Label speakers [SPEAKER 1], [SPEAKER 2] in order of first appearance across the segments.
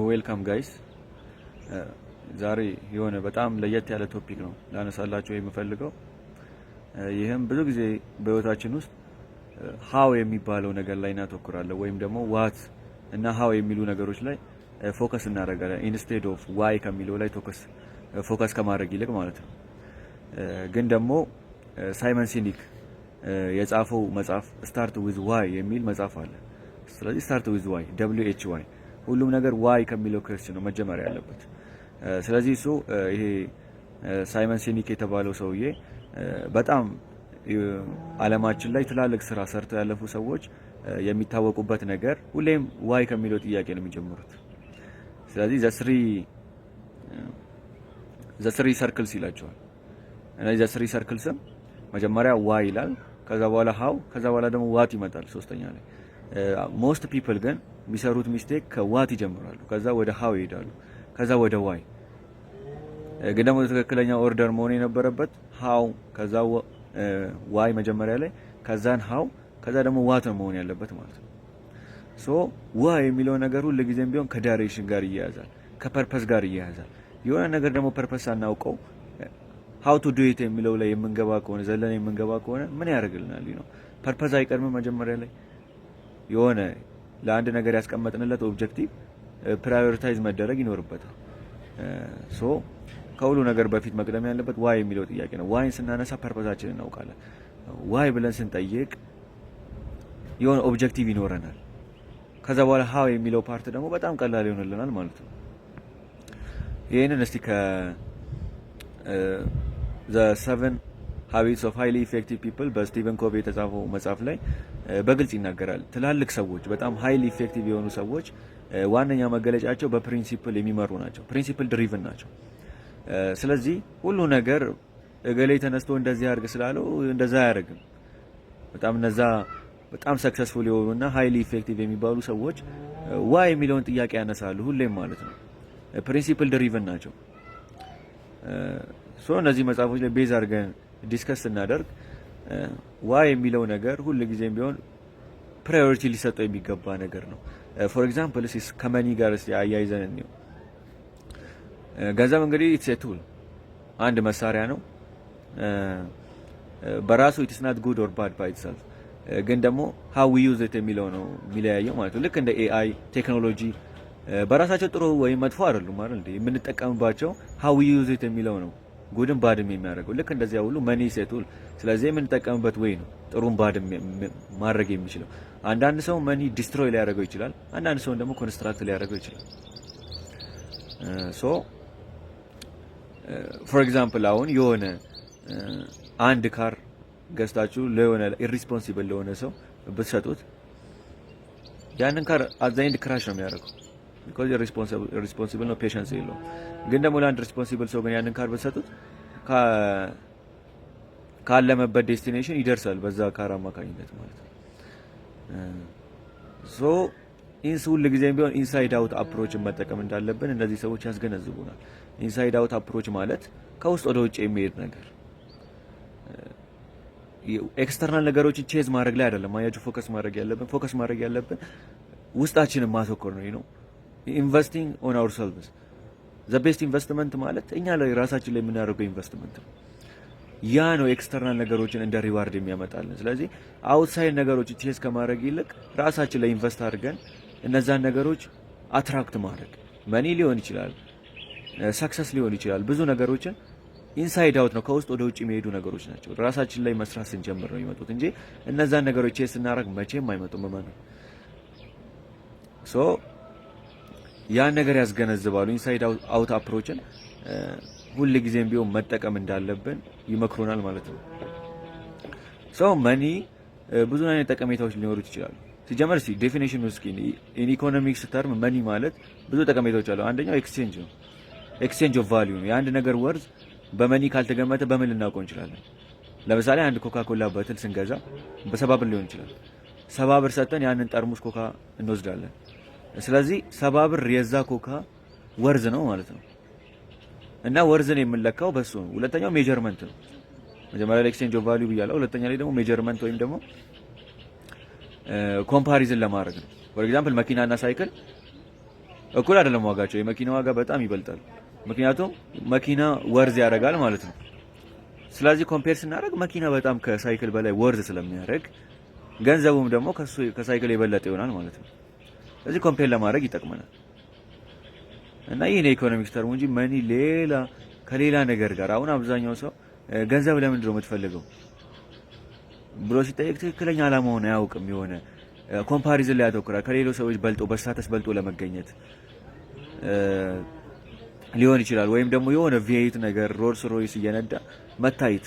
[SPEAKER 1] ዌልካም ጋይስ። ዛሬ የሆነ በጣም ለየት ያለ ቶፒክ ነው ላነሳላችሁ የምፈልገው። ይህም ብዙ ጊዜ በህይወታችን ውስጥ ሃው የሚባለው ነገር ላይ እናተኩራለን ወይም ደግሞ ዋት እና ሃው የሚሉ ነገሮች ላይ ፎከስ እናደርጋለን ኢንስቴድ ኦፍ ዋይ ከሚለው ላይ ፎከስ ከማድረግ ይልቅ ማለት ነው። ግን ደግሞ ሳይመን ሲኒክ የጻፈው መጽሐፍ ስታርት ዊዝ ዋይ የሚል መጽሐፍ አለ። ስለዚህ ስታርት ዊዝ ዋይ WHY ሁሉም ነገር ዋይ ከሚለው ክርስቲያን ነው መጀመሪያ ያለበት። ስለዚህ እሱ ይሄ ሳይመን ሲኒክ የተባለው ሰውዬ በጣም ዓለማችን ላይ ትላልቅ ስራ ሰርተው ያለፉ ሰዎች የሚታወቁበት ነገር ሁሌም ዋይ ከሚለው ጥያቄ ነው የሚጀምሩት። ስለዚህ ዘ3 ሰርክልስ ይላቸዋል። እነዚህ ዘ3 ሰርክልስም መጀመሪያ ዋይ ይላል፣ ከዛ በኋላ ሃው፣ ከዛ በኋላ ደግሞ ዋት ይመጣል ሶስተኛ ላይ። ሞስት ፒፕል ግን የሚሰሩት ሚስቴክ ከዋት ይጀምራሉ፣ ከዛ ወደ ሃው ይሄዳሉ፣ ከዛ ወደ ዋይ። ግን ደግሞ ትክክለኛ ኦርደር መሆን የነበረበት ሃው፣ ከዛ ዋይ መጀመሪያ ላይ፣ ከዛን ሃው፣ ከዛ ደግሞ ዋት ነው መሆን ያለበት ማለት ነው። ሶ ዋይ የሚለው ነገር ሁሉ ጊዜም ቢሆን ከዳይሬክሽን ጋር ይያያዛል፣ ከፐርፐስ ጋር ይያያዛል። የሆነ ነገር ደግሞ ፐርፐስ ሳናውቀው ሃው ቱ ዱ ኢት የሚለው ላይ የምንገባ ከሆነ ዘለን የምንገባ ከሆነ ምን ያደርግልናል? ነው ፐርፐስ አይቀርም መጀመሪያ ላይ የሆነ ለአንድ ነገር ያስቀመጥንለት ኦብጀክቲቭ ፕራዮሪታይዝ መደረግ ይኖርበታል። ሶ ከሁሉ ነገር በፊት መቅደም ያለበት ዋይ የሚለው ጥያቄ ነው። ዋይን ስናነሳ ፐርፐሳችንን እናውቃለን። ዋይ ብለን ስንጠይቅ የሆነ ኦብጀክቲቭ ይኖረናል። ከዛ በኋላ ሃው የሚለው ፓርት ደግሞ በጣም ቀላል ይሆንልናል ማለት ነው። ይሄንን እስቲ The 7 Habits of Highly Effective People በስቲቨን ኮቬ የተጻፈው መጽሐፍ ላይ በግልጽ ይናገራል። ትላልቅ ሰዎች በጣም ሃይሊ ኢፌክቲቭ የሆኑ ሰዎች ዋነኛ መገለጫቸው በፕሪንሲፕል የሚመሩ ናቸው። ፕሪንሲፕል ድሪቭን ናቸው። ስለዚህ ሁሉ ነገር እገሌ ተነስቶ እንደዚህ አድርግ ስላለው እንደዛ አያደርግም። በጣም ሰክሰስፉል የሆኑና ሃይሊ ኢፌክቲቭ የሚባሉ ሰዎች ዋይ የሚለውን ጥያቄ ያነሳሉ ሁሌም ማለት ነው። ፕሪንሲፕል ድሪቭን ናቸው። ሶ እነዚህ መጽሐፎች ላይ ቤዝ አድርገን ዲስከስ ስናደርግ ዋይ የሚለው ነገር ሁሉ ጊዜም ቢሆን ፕራዮሪቲ ሊሰጠው የሚገባ ነገር ነው። ፎር ኤግዛምፕል ከመኒ ጋር አያይዘን እንየው። ገንዘብ እንግዲህ ኢትስ ኤ ቱል አንድ መሳሪያ ነው በራሱ ኢትስ ናት ጉድ ኦር ባድ ባይ ኢትሰልፍ። ግን ደግሞ ሃው ዊ ዩዝ ኢት የሚለው ነው የሚለያየው ማለት ነው። ልክ እንደ ኤአይ ቴክኖሎጂ በራሳቸው ጥሩ ወይም መጥፎ አይደሉም አይደል እንዴ? የምንጠቀምባቸው ሃው ዊ ዩዝ ኢት የሚለው ነው ጉድም ባድም የሚያደርገው። ልክ እንደዚያ ሁሉ መኒ ሴቱል። ስለዚህ የምንጠቀምበት ወይ ነው ጥሩም ባድም ማድረግ የሚችለው። አንዳንድ ሰው መኒ ዲስትሮይ ሊያደርገው ይችላል፣ አንዳንድ ሰው ደግሞ ኮንስትራክት ሊያደርገው ይችላል። ሶ ፎር ኤግዛምፕል አሁን የሆነ አንድ ካር ገዝታችሁ ለሆነ ኢሪስፖንሲብል ለሆነ ሰው ብትሰጡት ያንን ካር አዛይንድ ክራሽ ነው የሚያደርገው። because responsible ነው ፔሸንስ የለውም። ግን ደግሞ ለአንድ ሪስፖንሲብል ሰው ግን ያንን ካር በሰጡት ካለመበት ዴስቲኔሽን ይደርሳል በዛ ካር አማካኝነት ማለት ነው። ሶ ሁሉ ጊዜም ቢሆን ኢንሳይድ አውት አፕሮችን መጠቀም እንዳለብን እነዚህ ሰዎች ያስገነዝቡናል። ኢንሳይድ አውት አፕሮች ማለት ከውስጥ ወደ ውጭ የሚሄድ ነገር፣ ኤክስተርናል ነገሮችን ቼዝ ማድረግ ላይ አይደለም። አያችሁ ፎከስ ማድረግ ያለብን ውስጣችንን ማተኮር ነው። ኢንቨስቲንግ ኦን አወርሰልቭስ ዘ ቤስት ኢንቨስትመንት ማለት እኛ ላይ ራሳችን ላይ የምናደርገው ኢንቨስትመንት ነው። ያ ነው ኤክስተርናል ነገሮችን እንደ ሪዋርድ የሚያመጣልን። ስለዚህ አውትሳይድ ነገሮችን ቼዝ ከማድረግ ይልቅ ራሳችን ላይ ኢንቨስት አድርገን እነዛን ነገሮች አትራክት ማድረግ፣ መኒ ሊሆን ይችላል፣ ሰክሰስ ሊሆን ይችላል። ብዙ ነገሮችን ኢንሳይድ አውት ነው ከውስጥ ወደ ውጭ የሚሄዱ ነገሮች ናቸው። ራሳችን ላይ መስራት ስንጀምር ነው የሚመጡት እንጂ እነዛን ነገሮች ቼዝ ስናደርግ መቼም አይመጡም። ሶ ያን ነገር ያስገነዝባሉ። ኢንሳይድ አውት አፕሮችን ሁሉ ጊዜም ቢሆን መጠቀም እንዳለብን ይመክሩናል ማለት ነው። ሶ መኒ ብዙ አይነት ጠቀሜታዎች ሊኖሩት ይችላሉ። ሲጀመር ዴፊኒሽኑ እስኪ ኢን ኢኮኖሚክስ ተርም መኒ ማለት ብዙ ጠቀሜታዎች አሉ። አንደኛው ኤክስቼንጅ ነው። ኤክስቼንጅ ኦፍ ቫልዩ ነው። የአንድ ነገር ወርዝ በመኒ ካልተገመተ በምን ልናውቀው እንችላለን? ለምሳሌ አንድ ኮካ ኮላ በትል ስንገዛ በ70 ብር ሊሆን ይችላል። 70 ብር ሰጥተን ያንን ጠርሙስ ኮካ እንወስዳለን። ስለዚህ 70 ብር የዛ ኮካ ወርዝ ነው ማለት ነው። እና ወርዝን የምንለካው በሱ ነው። ሁለተኛው ሜጀርመንት ነው። መጀመሪያ ላይ ኤክስቼንጅ ኦፍ ቫልዩ ብያለሁ። ሁለተኛ ላይ ደግሞ ሜጀርመንት ወይም ደግሞ ኮምፓሪዝን ለማድረግ ነው። ፎር ኤግዛምፕል መኪናና ሳይክል እኩል አይደለም ዋጋቸው። የመኪና ዋጋ በጣም ይበልጣል። ምክንያቱም መኪና ወርዝ ያደርጋል ማለት ነው። ስለዚህ ኮምፔር ስናደርግ መኪና በጣም ከሳይክል በላይ ወርዝ ስለሚያደርግ ገንዘቡም ደግሞ ከሳይክል የበለጠ ይሆናል ማለት ነው። ስለዚህ ኮምፔር ለማድረግ ይጠቅመናል። እና ይሄ ነው ኢኮኖሚክስ ተርሙ እንጂ መኒ ሌላ ከሌላ ነገር ጋር አሁን አብዛኛው ሰው ገንዘብ ለምንድን ነው የምትፈልገው ብሎ ሲጠይቅ ትክክለኛ ዓላማውን አያውቅም። የሆነ ኮምፓሪዝን ላይ ያተኩራል። ከሌሎች ሰዎች በልጦ በስታተስ በልጦ ለመገኘት ሊሆን ይችላል። ወይም ደግሞ የሆነ ቪኤት ነገር ሮልስ ሮይስ እየነዳ መታየት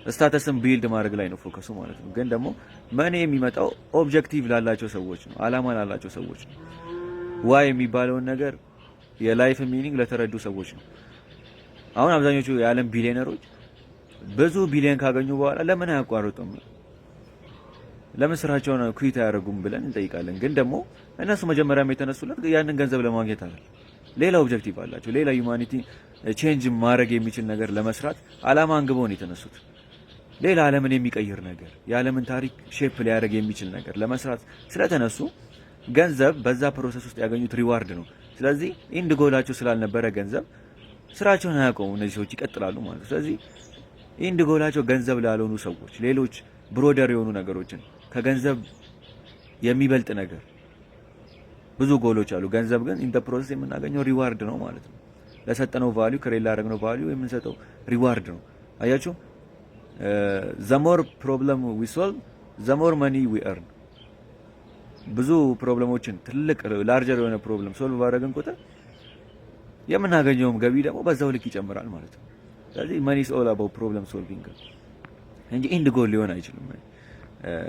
[SPEAKER 1] ስታተስን ቢልድ ማድረግ ላይ ነው ፎከሱ ማለት ነው። ግን ደግሞ መኒ የሚመጣው ኦብጀክቲቭ ላላቸው ሰዎች ነው፣ ዓላማ ላላቸው ሰዎች ነው። ዋይ የሚባለውን ነገር የላይፍ ሚኒንግ ለተረዱ ሰዎች ነው። አሁን አብዛኞቹ የዓለም ቢሊዮነሮች ብዙ ቢሊዮን ካገኙ በኋላ ለምን አያቋርጡም? ለምን ስራቸውን ኩዊት አያደርጉም ብለን እንጠይቃለን። ግን ደግሞ እነሱ መጀመሪያም የተነሱለት ያንን ገንዘብ ለማግኘት አይደል። ሌላ ኦብጀክቲቭ አላቸው። ሌላ ዩማኒቲ ቼንጅ ማድረግ የሚችል ነገር ለመስራት ዓላማ አንግበው ነው የተነሱት። ሌላ ዓለምን የሚቀይር ነገር፣ የዓለምን ታሪክ ሼፕ ሊያደርግ የሚችል ነገር ለመስራት ስለተነሱ ገንዘብ በዛ ፕሮሰስ ውስጥ ያገኙት ሪዋርድ ነው። ስለዚህ ኢንድ ጎላቸው ስላልነበረ ገንዘብ ስራቸውን አያቆሙ፣ እነዚህ ሰዎች ይቀጥላሉ ማለት ነው። ስለዚህ ኢንድ ጎላቸው ገንዘብ ላልሆኑ ሰዎች ሌሎች ብሮደር የሆኑ ነገሮችን ከገንዘብ የሚበልጥ ነገር ብዙ ጎሎች አሉ። ገንዘብ ግን ኢን ፕሮሰስ የምናገኘው ሪዋርድ ነው ማለት ነው። ለሰጠነው ቫልዩ ከሌላ ያደረግነው ቫልዩ የምንሰጠው ሪዋርድ ነው። አያችሁ the more problem we solve the more money we earn። ብዙ ፕሮብለሞችን ትልቅ ላርጀር የሆነ ፕሮብለም ሶልቭ ባደረግን ቁጥር የምናገኘውም ገቢ ደግሞ በዛው ልክ ይጨምራል ማለት ነው። ስለዚህ money is all about problem solving እንጂ ኢንድ ጎል ሊሆን አይችልም።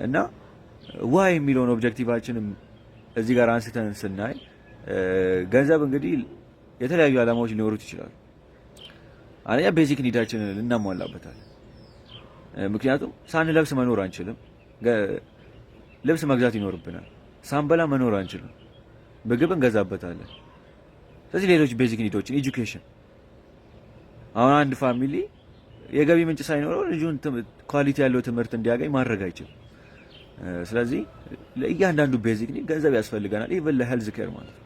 [SPEAKER 1] እና ዋይ የሚለውን ኦብጀክቲቫችንም እዚህ ጋር አንስተን ስናይ ገንዘብ እንግዲህ የተለያዩ ዓላማዎች ሊኖሩት ይችላሉ። አንደኛ ቤዚክ ኒዳችንን እናሟላበታለን። ምክንያቱም ሳንለብስ መኖር አንችልም። ልብስ መግዛት ይኖርብናል። ሳንበላ መኖር አንችልም። ምግብ እንገዛበታለን። ስለዚህ ሌሎች ቤዚክ ኒዶችን ኤጁኬሽን፣ አሁን አንድ ፋሚሊ የገቢ ምንጭ ሳይኖረው ልጁን ኳሊቲ ያለው ትምህርት እንዲያገኝ ማድረግ አይችልም። ስለዚህ ለእያንዳንዱ ቤዚክ ኒድ ገንዘብ ያስፈልገናል። ኢቭን ለሄልዝ ኬር ማለት ነው።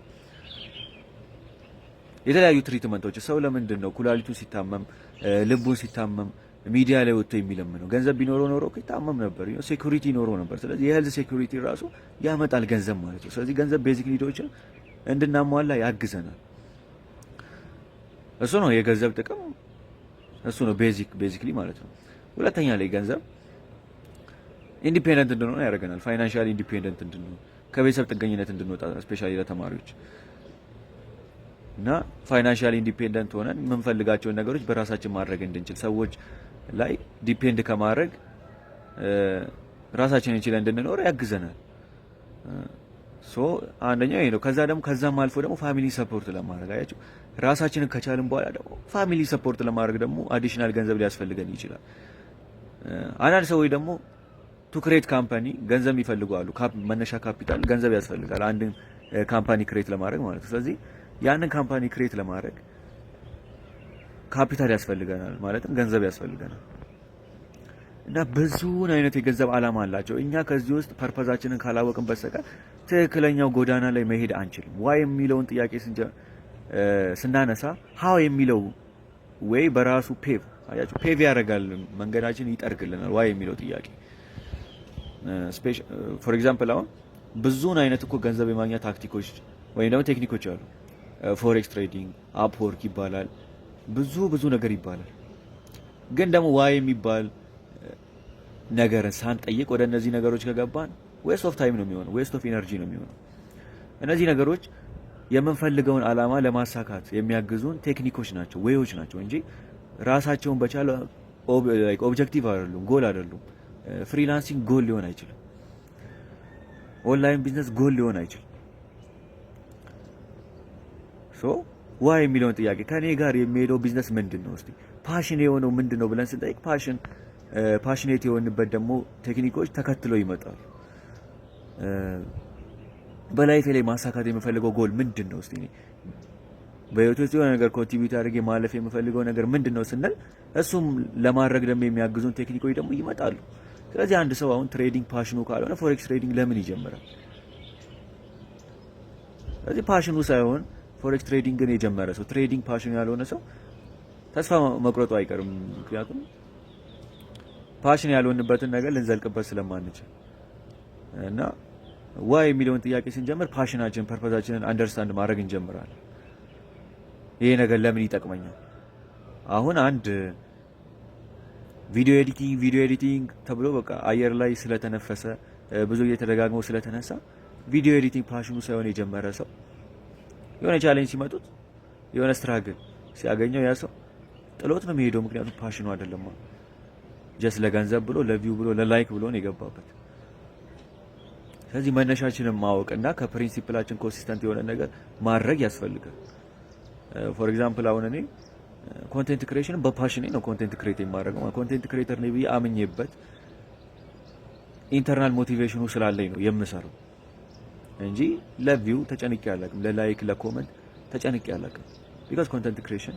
[SPEAKER 1] የተለያዩ ትሪትመንቶች ሰው ለምንድን ነው ኩላሊቱ ሲታመም ልቡን ሲታመም ሚዲያ ላይ ወጥቶ የሚለምነው? ገንዘብ ቢኖረው ኖሮ ይታመም ነበር፣ ሴኩሪቲ ኖሮ ነበር። ስለዚህ የሄልዝ ሴኩሪቲ ራሱ ያመጣል ገንዘብ ማለት ነው። ስለዚህ ገንዘብ ቤዚክ ኒዶችን እንድናሟላ ያግዘናል። እሱ ነው የገንዘብ ጥቅም፣ እሱ ነው ቤዚክሊ ማለት ነው። ሁለተኛ ላይ ገንዘብ ኢንዲፔንደንት እንድንሆን ያደርገናል። ፋይናንሻሊ ኢንዲፔንደንት እንድንሆን፣ ከቤተሰብ ጥገኝነት እንድንወጣ ስፔሻሊ ለተማሪዎች እና ፋይናንሻሊ ኢንዲፔንደንት ሆነን የምንፈልጋቸውን ነገሮች በራሳችን ማድረግ እንድንችል፣ ሰዎች ላይ ዲፔንድ ከማድረግ ራሳችንን ችለን እንድንኖር ያግዘናል። ሶ አንደኛው ይሄ ነው። ከዛ ደግሞ ከዛም አልፎ ደግሞ ፋሚሊ ሰፖርት ለማድረግ አያችሁ፣ ራሳችንን ከቻልን በኋላ ደግሞ ፋሚሊ ሰፖርት ለማድረግ ደግሞ አዲሽናል ገንዘብ ሊያስፈልገን ይችላል። አንዳንድ ሰዎች ደግሞ ቱ ክሬት ካምፓኒ ገንዘብ ይፈልጋሉ። መነሻ ካፒታል ገንዘብ ያስፈልጋል፣ አንድን ካምፓኒ ክሬት ለማድረግ ማለት ነው። ስለዚህ ያንን ካምፓኒ ክሬት ለማድረግ ካፒታል ያስፈልገናል፣ ማለትም ገንዘብ ያስፈልገናል። እና ብዙ አይነት የገንዘብ ዓላማ አላቸው። እኛ ከዚህ ውስጥ ፐርፐዛችንን ካላወቅን በስተቀር ትክክለኛው ጎዳና ላይ መሄድ አንችልም። ዋይ የሚለውን ጥያቄ ስናነሳ ሀው የሚለው ወይ በራሱ ፔቭ ያደርጋል፣ መንገዳችን ይጠርግልናል። ዋይ የሚለው ጥያቄ ፎር ኤግዛምፕል አሁን ብዙን አይነት እኮ ገንዘብ የማግኛ ታክቲኮች ወይም ደግሞ ቴክኒኮች አሉ። ፎሬክስ ትሬዲንግ፣ አፕወርክ ይባላል፣ ብዙ ነገር ይባላል። ግን ደግሞ ዋይ የሚባል ነገርን ሳንጠይቅ ወደ እነዚህ ነገሮች ከገባን ዌስት ኦፍ ታይም ነው የሚሆነው፣ ዌስት ኦፍ ኢነርጂ ነው የሚሆነው። እነዚህ ነገሮች የምንፈልገውን ዓላማ ለማሳካት የሚያግዙን ቴክኒኮች ናቸው፣ ዌዮች ናቸው እንጂ ራሳቸውን በቻለ ኦብጀክቲቭ አይደሉም፣ ጎል አይደሉም። ፍሪላንሲንግ ጎል ሊሆን አይችልም። ኦንላይን ቢዝነስ ጎል ሊሆን አይችልም። ሶ ዋይ የሚለውን ጥያቄ ከኔ ጋር የሚሄደው ቢዝነስ ምንድን ነው? እስቲ ፓሽን የሆነው ምንድን ነው ብለን ስንጠይቅ ፓሽኔት የሆንበት ደግሞ ቴክኒኮች ተከትለው ይመጣሉ። በላይፌ ላይ ማሳካት የምፈልገው ጎል ምንድን ነው? እስቲ በህይወት ውስጥ የሆነ ነገር ኮንትሪቢዩት አድርጌ ማለፍ የምፈልገው ነገር ምንድን ነው ስንል እሱም ለማድረግ ደግሞ የሚያግዙን ቴክኒኮች ደግሞ ይመጣሉ። ስለዚህ አንድ ሰው አሁን ትሬዲንግ ፓሽኑ ካልሆነ ፎሬክስ ትሬዲንግ ለምን ይጀምራል? ስለዚህ ፓሽኑ ሳይሆን ፎሬክስ ትሬዲንግን የጀመረ ሰው ትሬዲንግ ፓሽኑ ያልሆነ ሰው ተስፋ መቁረጡ አይቀርም። ምክንያቱም ፓሽን ያልሆንበትን ነገር ልንዘልቅበት ስለማንችል እና ዋይ የሚለውን ጥያቄ ስንጀምር ፓሽናችን ፐርፐዛችንን አንደርስታንድ ማድረግ እንጀምራለን። ይሄ ነገር ለምን ይጠቅመኛል? አሁን አንድ ቪዲዮ ኤዲቲንግ ተብሎ በቃ አየር ላይ ስለተነፈሰ ብዙ እየተደጋግመው ስለተነሳ ቪዲዮ ኤዲቲንግ ፓሽኑ ሳይሆን የጀመረ ሰው የሆነ ቻሌንጅ ሲመጡት የሆነ ስትራግል ሲያገኘው ያ ሰው ጥሎት ነው የሚሄደው። ምክንያቱም ፓሽኑ አይደለም፣ ጀስት ለገንዘብ ብሎ ለቪው ብሎ ለላይክ ብሎ ነው የገባበት። ስለዚህ መነሻችንን ማወቅና ከፕሪንሲፕላችን ኮንሲስተንት የሆነ ነገር ማድረግ ያስፈልጋል። ፎር ኤግዛምፕል አሁን እኔ ኮንቴንት ክሬሽን በፓሽኔ ነው ኮንቴንት ክሬት የማደርገው። ኮንቴንት ክሬተር ነኝ ብዬ አምኜበት ኢንተርናል ሞቲቬሽኑ ስላለኝ ነው የምሰራው እንጂ ለቪው ተጨንቄ አላውቅም፣ ለላይክ ለኮመንት ተጨንቄ አላውቅም። ቢካዝ ኮንቴንት ክሬሽን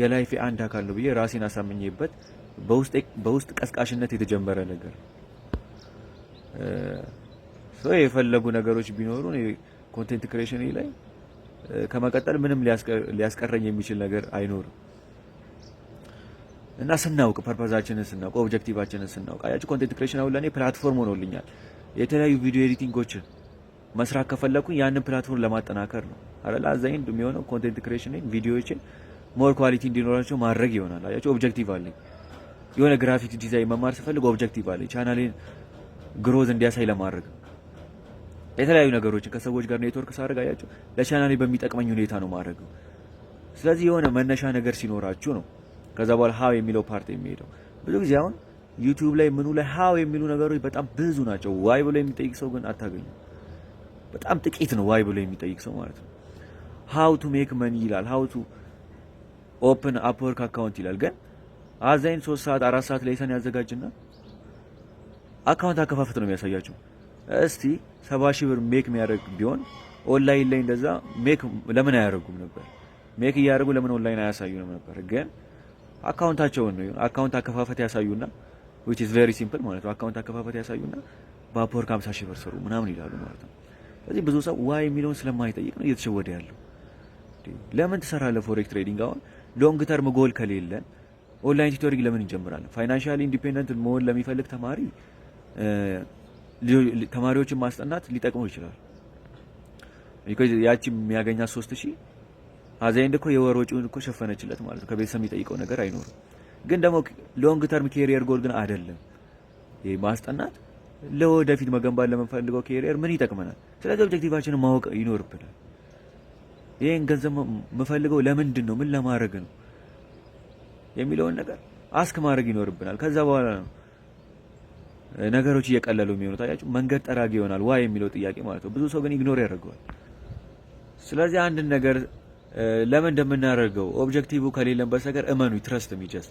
[SPEAKER 1] የላይፌ አንድ አካል ነው ብዬ ራሴን አሳምኜበት በውስጥ ቀስቃሽነት የተጀመረ ነገር ሰው የፈለጉ ነገሮች ቢኖሩ ኮንቴንት ክሬሽን ላይ ከመቀጠል ምንም ሊያስቀረኝ የሚችል ነገር አይኖርም። እና ስናውቅ ፐርፐዛችንን ስናውቅ ኦብጀክቲቫችንን ስናውቅ አያችሁ ኮንቴንት ክሬሽን አሁን ለኔ ፕላትፎርም ሆኖልኛል። የተለያዩ ቪዲዮ ኤዲቲንጎችን መስራት ከፈለኩኝ ያንን ፕላትፎርም ለማጠናከር ነው አይደል? አዛኝ የሚሆነው ኮንቴንት ክሬሽን ቪዲዮዎችን ሞር ኳሊቲ እንዲኖራቸው ማድረግ ይሆናል። አያችሁ ኦብጀክቲቭ አለኝ። የሆነ ግራፊክስ ዲዛይን መማር ስፈልግ ኦብጀክቲቭ አለኝ። ቻናሌን ግሮዝ እንዲያሳይ ለማድረግ የተለያዩ ነገሮችን ከሰዎች ጋር ኔትወርክ ሳደርግ አያችሁ ለቻናሌ በሚጠቅመኝ ሁኔታ ነው ማድረግ። ስለዚህ የሆነ መነሻ ነገር ሲኖራችሁ ነው ከዛ በኋላ ሃው የሚለው ፓርት የሚሄደው። ብዙ ጊዜ አሁን ዩቲዩብ ላይ ምኑ ላይ ሃው የሚሉ ነገሮች በጣም ብዙ ናቸው። ዋይ ብሎ የሚጠይቅ ሰው ግን አታገኙ። በጣም ጥቂት ነው ዋይ ብሎ የሚጠይቅ ሰው ማለት ነው። ሃው ቱ ሜክ መኒ ይላል፣ ሃው ቱ ኦፕን አፕወርክ አካውንት ይላል። ግን አዛይን 3 ሰዓት 4 ሰዓት ላይ ሰን ያዘጋጅና አካውንት አከፋፈት ነው የሚያሳያቸው። እስቲ 70 ሺህ ብር ሜክ የሚያደርግ ቢሆን ኦንላይን ላይ እንደዛ ሜክ ለምን አያደርጉም ነበር? ሜክ እያደረጉ ለምን ኦንላይን አያሳዩንም ነበር? ግን አካውንታቸውን ነው አካውንት አከፋፈት ያሳዩና which is very simple ማለት ነው። አካውንት አከፋፈት ያሳዩና በአፕወርክ 50 ሺህ ብር ስሩ ምናምን ይላሉ ማለት ነው። ስለዚህ ብዙ ሰው ዋይ የሚለውን ስለማይጠይቅ ነው እየተሸወደ ያለው። ለምን ትሰራለህ ፎሬክስ ትሬዲንግ? አሁን ሎንግ ተርም ጎል ከሌለን ኦንላይን ቲዩቶሪንግ ለምን እንጀምራለን? ፋይናንሻሊ ኢንዲፔንደንት መሆን ለሚፈልግ ተማሪ ተማሪዎችን ማስጠናት ሊጠቅመው ይችላል። ያቺ የሚያገኛት 3000 አዛይንድ እኮ የወር ወጪውን እኮ ሸፈነችለት ማለት ነው። ከቤተሰብ የሚጠይቀው ነገር አይኖርም። ግን ደግሞ ሎንግ ተርም ኬሪየር ጎል ግን አይደለም ይሄ ማስጠናት። ለወደፊት መገንባት ለምንፈልገው ኬሪየር ምን ይጠቅመናል? ስለዚህ ኦብጀክቲቫችንን ማወቅ ይኖርብናል። ይሄን ገንዘብ የምፈልገው ለምንድን ነው? ምን ለማድረግ ነው የሚለውን ነገር አስክ ማድረግ ይኖርብናል። ከዛ በኋላ ነው ነገሮች እየቀለሉ የሚሆኑት። አያችሁ መንገድ ጠራጊ ይሆናል ዋይ የሚለው ጥያቄ ማለት ነው። ብዙ ሰው ግን ኢግኖር ያደርገዋል። ስለዚህ አንድ ነገር ለምን እንደምናደርገው ኦብጀክቲቭ ከሌለን በስተቀር እመኑ፣ ትረስት ሚ ጀስት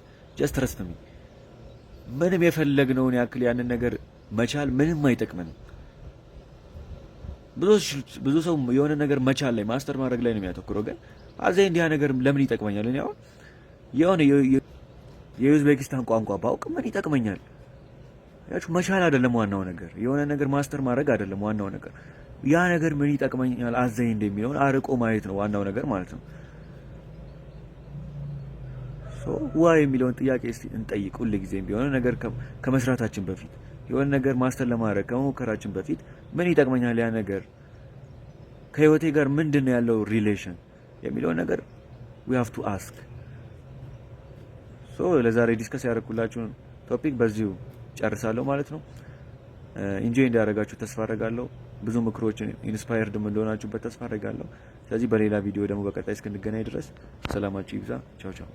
[SPEAKER 1] ትረስት ሚ። ምንም የፈለግነውን ያክል ያንን ነገር መቻል ምንም አይጠቅመንም። ብዙ ሰው የሆነ ነገር መቻል ላይ ማስተር ማድረግ ላይ ነው የሚያተኩረው። ግን አዘይ እንዲያ ነገር ለምን ይጠቅመኛል? እኔ አሁን የሆነ የኡዝቤኪስታን ቋንቋ ባውቅ ምን ይጠቅመኛል? ያችሁ መቻል አይደለም ዋናው ነገር፣ የሆነ ነገር ማስተር ማድረግ አይደለም ዋናው ነገር። ያ ነገር ምን ይጠቅመኛል አዘይ እንደሚለውን አርቆ ማየት ነው ዋናው ነገር ማለት ነው። ዋይ የሚለውን ጥያቄ እስቲ እንጠይቅ። ሁሉ ጊዜም ቢሆን ነገር ከመስራታችን በፊት የሆነ ነገር ማስተር ለማድረግ ከመሞከራችን በፊት ምን ይጠቅመኛል ያ ነገር ከህይወቴ ጋር ምንድነው ያለው ሪሌሽን የሚለውን ነገር we have to ask። ለዛሬ ዲስከስ ያደረኩላችሁን ቶፒክ በዚሁ ጨርሳለሁ ማለት ነው። ኢንጆይ እንዳደረጋችሁ ተስፋ አደርጋለሁ። ብዙ ምክሮችን ኢንስፓየርድ እንደሆናችሁበት ተስፋ አደርጋለሁ። ስለዚህ በሌላ ቪዲዮ ደግሞ በቀጣይ እስክንገናኝ ድረስ ሰላማችሁ ይብዛ። ቻው ቻው።